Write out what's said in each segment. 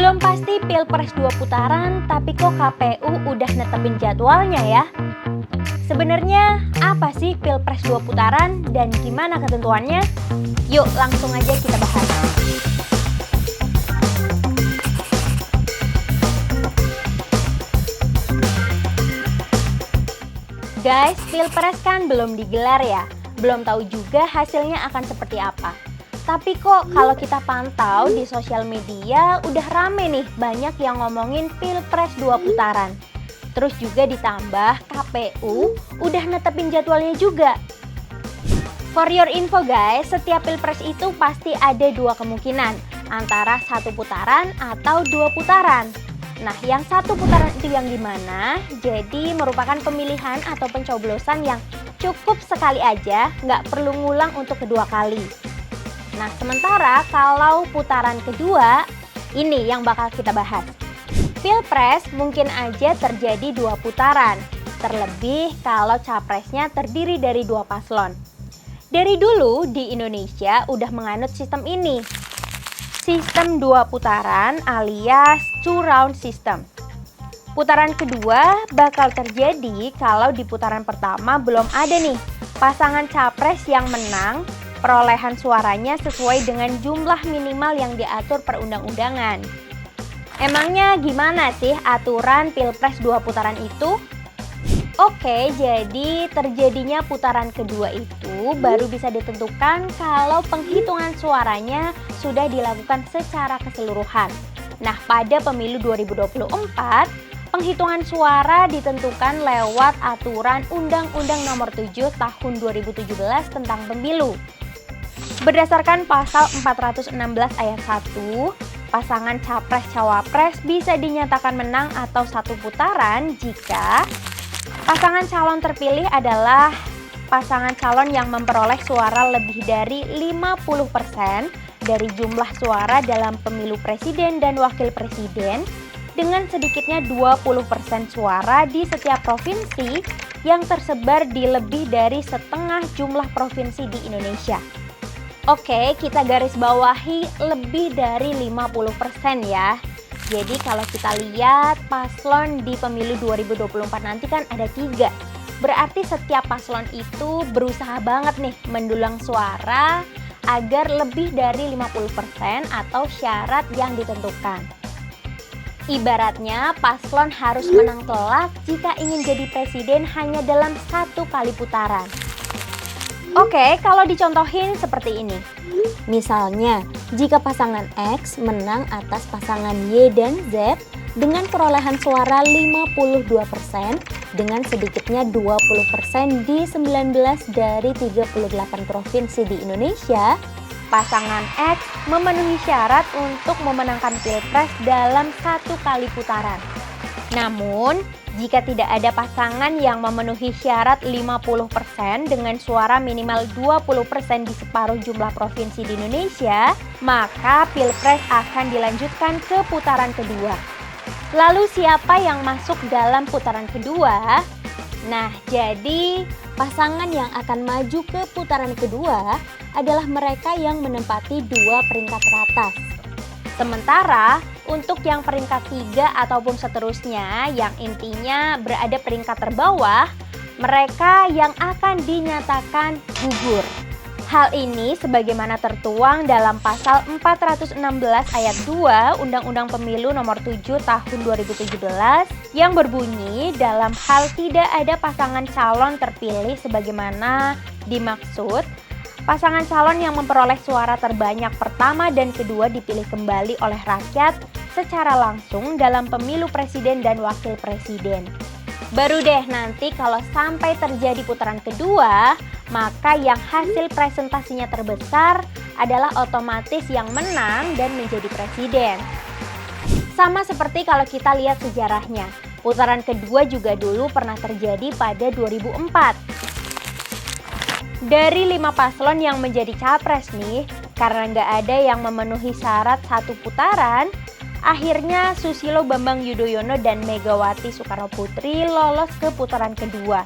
Belum pasti Pilpres 2 putaran, tapi kok KPU udah netepin jadwalnya ya? Sebenarnya apa sih Pilpres 2 putaran dan gimana ketentuannya? Yuk langsung aja kita bahas. Guys, Pilpres kan belum digelar ya? Belum tahu juga hasilnya akan seperti apa. Tapi kok kalau kita pantau di sosial media udah rame nih banyak yang ngomongin Pilpres 2 putaran. Terus juga ditambah KPU udah netepin jadwalnya juga. For your info guys, setiap Pilpres itu pasti ada dua kemungkinan, antara satu putaran atau dua putaran. Nah, yang satu putaran itu yang gimana? Jadi merupakan pemilihan atau pencoblosan yang cukup sekali aja, nggak perlu ngulang untuk kedua kali. Nah, sementara kalau putaran kedua, ini yang bakal kita bahas. Pilpres mungkin aja terjadi dua putaran, terlebih kalau capresnya terdiri dari dua paslon. Dari dulu di Indonesia udah menganut sistem ini. Sistem dua putaran alias two round system. Putaran kedua bakal terjadi kalau di putaran pertama belum ada nih pasangan capres yang menang, perolehan suaranya sesuai dengan jumlah minimal yang diatur perundang-undangan. Emangnya gimana sih aturan Pilpres 2 putaran itu? Oke, jadi terjadinya putaran kedua itu baru bisa ditentukan kalau penghitungan suaranya sudah dilakukan secara keseluruhan. Nah, pada pemilu 2024, penghitungan suara ditentukan lewat aturan Undang-Undang Nomor 7 Tahun 2017 tentang Pemilu. Berdasarkan pasal 416 ayat 1, pasangan capres-cawapres bisa dinyatakan menang atau satu putaran jika pasangan calon terpilih adalah pasangan calon yang memperoleh suara lebih dari 50% dari jumlah suara dalam pemilu presiden dan wakil presiden dengan sedikitnya 20% suara di setiap provinsi yang tersebar di lebih dari setengah jumlah provinsi di Indonesia. Oke, kita garis bawahi lebih dari 50% ya. Jadi kalau kita lihat paslon di pemilu 2024 nanti kan ada 3. Berarti setiap paslon itu berusaha banget nih mendulang suara agar lebih dari 50% atau syarat yang ditentukan. Ibaratnya paslon harus menang telak jika ingin jadi presiden hanya dalam satu kali putaran. Oke, kalau dicontohin seperti ini. Misalnya, jika pasangan X menang atas pasangan Y dan Z dengan perolehan suara 52% dengan sedikitnya 20% di 19 dari 38 provinsi di Indonesia, pasangan X memenuhi syarat untuk memenangkan Pilpres dalam satu kali putaran. Namun, jika tidak ada pasangan yang memenuhi syarat 50% dengan suara minimal 20% di separuh jumlah provinsi di Indonesia, maka Pilpres akan dilanjutkan ke putaran kedua. Lalu siapa yang masuk dalam putaran kedua? Nah, jadi pasangan yang akan maju ke putaran kedua adalah mereka yang menempati dua peringkat teratas. Sementara untuk yang peringkat 3 ataupun seterusnya yang intinya berada peringkat terbawah, mereka yang akan dinyatakan gugur. Hal ini sebagaimana tertuang dalam pasal 416 ayat 2 Undang-Undang Pemilu Nomor 7 Tahun 2017 yang berbunyi dalam hal tidak ada pasangan calon terpilih sebagaimana dimaksud, pasangan calon yang memperoleh suara terbanyak pertama dan kedua dipilih kembali oleh rakyat secara langsung dalam pemilu presiden dan wakil presiden. Baru deh nanti kalau sampai terjadi putaran kedua, maka yang hasil presentasinya terbesar adalah otomatis yang menang dan menjadi presiden. Sama seperti kalau kita lihat sejarahnya, putaran kedua juga dulu pernah terjadi pada 2004. Dari 5 paslon yang menjadi capres nih, karena nggak ada yang memenuhi syarat satu putaran, akhirnya Susilo Bambang Yudhoyono dan Megawati Soekarnoputri lolos ke putaran kedua.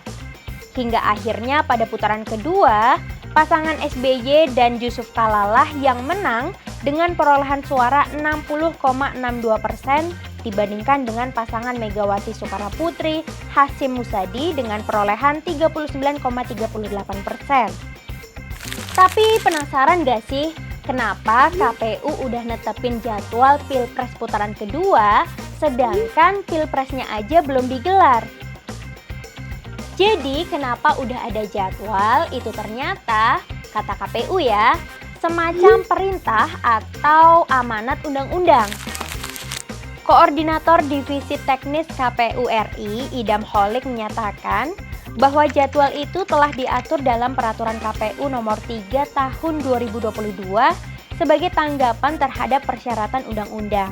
Hingga akhirnya pada putaran kedua, pasangan SBY dan Yusuf Kala yang menang dengan perolehan suara 60,62% dibandingkan dengan pasangan Megawati Soekarnoputri Hasyim Muzadi dengan perolehan 39,38%. Tapi penasaran gak sih kenapa KPU udah netepin jadwal Pilpres putaran kedua sedangkan Pilpresnya aja belum digelar? Jadi kenapa udah ada jadwal itu ternyata, kata KPU ya, semacam perintah atau amanat undang-undang. Koordinator Divisi Teknis KPU RI, Idam Holik menyatakan bahwa jadwal itu telah diatur dalam Peraturan KPU Nomor 3 Tahun 2022 sebagai tanggapan terhadap persyaratan undang-undang.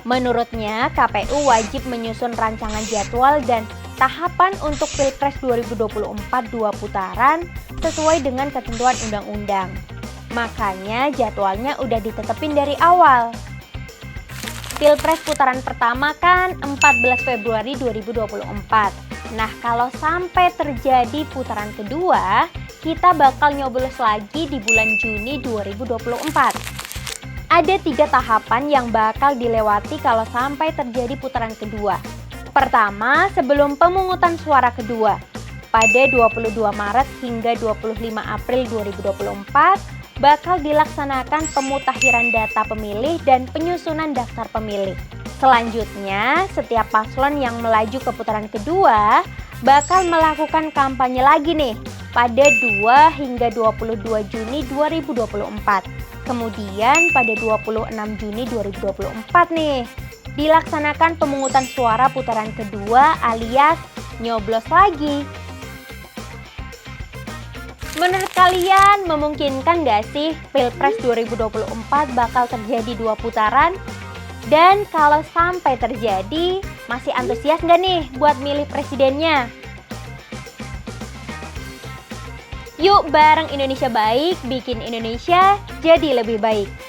Menurutnya, KPU wajib menyusun rancangan jadwal dan tahapan untuk Pilpres 2024 2 putaran sesuai dengan ketentuan undang-undang. Makanya jadwalnya udah ditetepin dari awal. Pilpres putaran pertama kan 14 Februari 2024. Nah, kalau sampai terjadi putaran kedua, kita bakal nyoblos lagi di bulan Juni 2024. Ada 3 tahapan yang bakal dilewati kalau sampai terjadi putaran kedua. Pertama, sebelum pemungutan suara kedua, pada 22 Maret hingga 25 April 2024, bakal dilaksanakan pemutakhiran data pemilih dan penyusunan daftar pemilih. Selanjutnya, setiap paslon yang melaju ke putaran kedua bakal melakukan kampanye lagi nih pada 2 hingga 22 Juni 2024. Kemudian pada 26 Juni 2024 nih, dilaksanakan pemungutan suara putaran kedua alias nyoblos lagi. Menurut kalian memungkinkan gak sih Pilpres 2024 bakal terjadi 2 putaran? Dan kalau sampai terjadi, masih antusias gak nih buat milih presidennya? Yuk bareng Indonesia Baik, bikin Indonesia jadi lebih baik.